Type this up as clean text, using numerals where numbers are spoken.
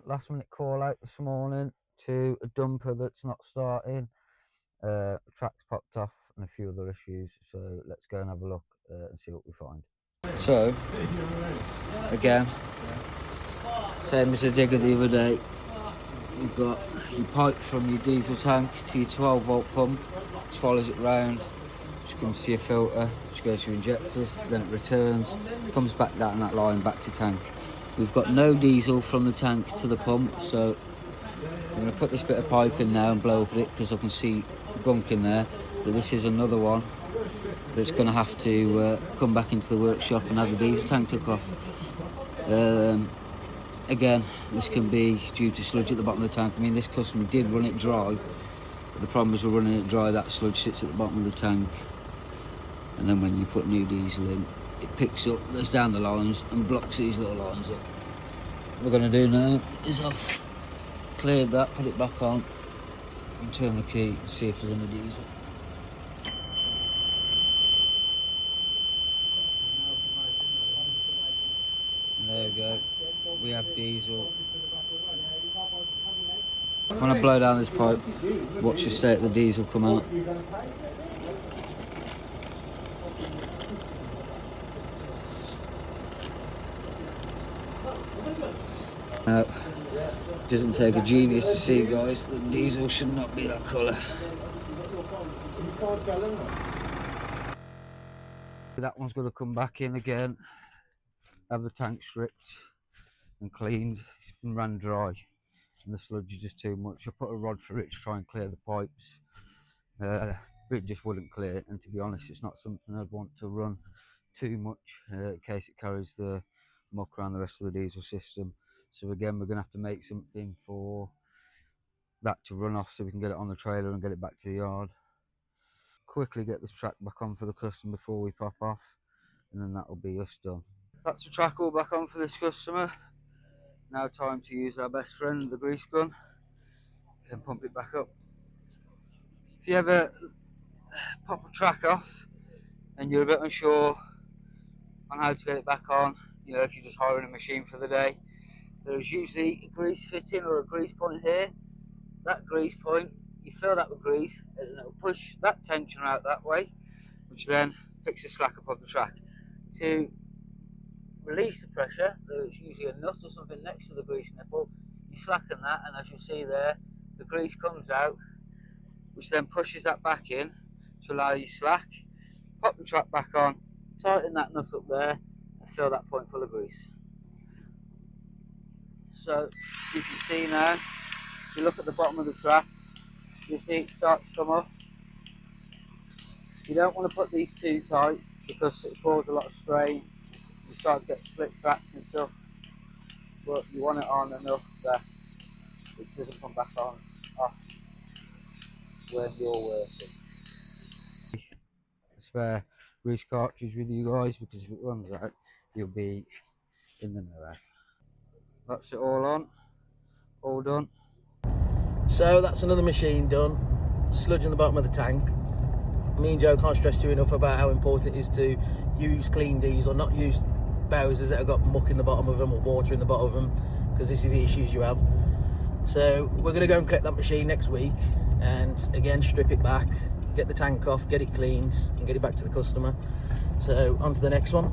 Last minute call out this morning to a dumper that's not starting. Track's popped off and a few other issues, so let's go and have a look and see what we find. So, again, same as the digger the other day, you've got your pipe from your diesel tank to your 12 volt pump, which follows it round, which comes to your filter, which goes to your injectors, then it returns, comes back down that line back to tank. We've got no diesel from the tank to the pump, so I'm going to put this bit of pipe in now and blow up at it because I can see gunk in there. But this is another one that's going to have to come back into the workshop and have the diesel tank took off. Again, this can be due to sludge at the bottom of the tank. I mean, this customer did run it dry, but the problem is we're running it dry, that sludge sits at the bottom of the tank, and then when you put new diesel in, it picks up, goes down the lines and blocks these little lines up. What we're going to do now is I've cleared that, put it back on, and turn the key and see if there's any diesel. And there we go, we have diesel. When I blow down this pipe, watch the state of the diesel come out. Now, it doesn't take a genius to see, guys, that diesel should not be that colour. That one's going to come back in again, have the tank stripped and cleaned. It's been ran dry and the sludge is just too much. I put a rod through it to try and clear the pipes, but it just wouldn't clear, and to be honest, it's not something I'd want to run too much in case it carries the muck around the rest of the diesel system. So again, we're going to have to make something for that to run off so we can get it on the trailer and get it back to the yard. Quickly get this track back on for the customer before we pop off, and then that'll be us done. That's the track all back on for this customer. Now time to use our best friend, the grease gun, and pump it back up. If you ever pop a track off and you're a bit unsure on how to get it back on, you know, if you're just hiring a machine for the day, there's usually a grease fitting or a grease point here. That grease point, you fill that with grease and it'll push that tension out that way, which then picks the slack up of the track. To release the pressure, there's usually a nut or something next to the grease nipple. You slacken that, and as you'll see there, the grease comes out, which then pushes that back in to allow you slack. Pop the track back on, tighten that nut up there, and fill that point full of grease. So you can see now, if you look at the bottom of the track, you'll see it starts to come up. You don't want to put these too tight because it causes a lot of strain. You start to get split tracks and stuff, but you want it on enough that it doesn't come back on off when you're working. Spare grease cartridge with you guys, because if it runs out, you'll be in the mirror. That's it all on, all done. So that's another machine done. Sludge in the bottom of the tank. Me and Joe can't stress to you enough about how important it is to use clean diesel, not use Bowsers that have got muck in the bottom of them or water in the bottom of them, because this is the issues you have. So we're going to go and collect that machine next week and again strip it back, get the tank off, get it cleaned and get it back to the customer. So on to the next one.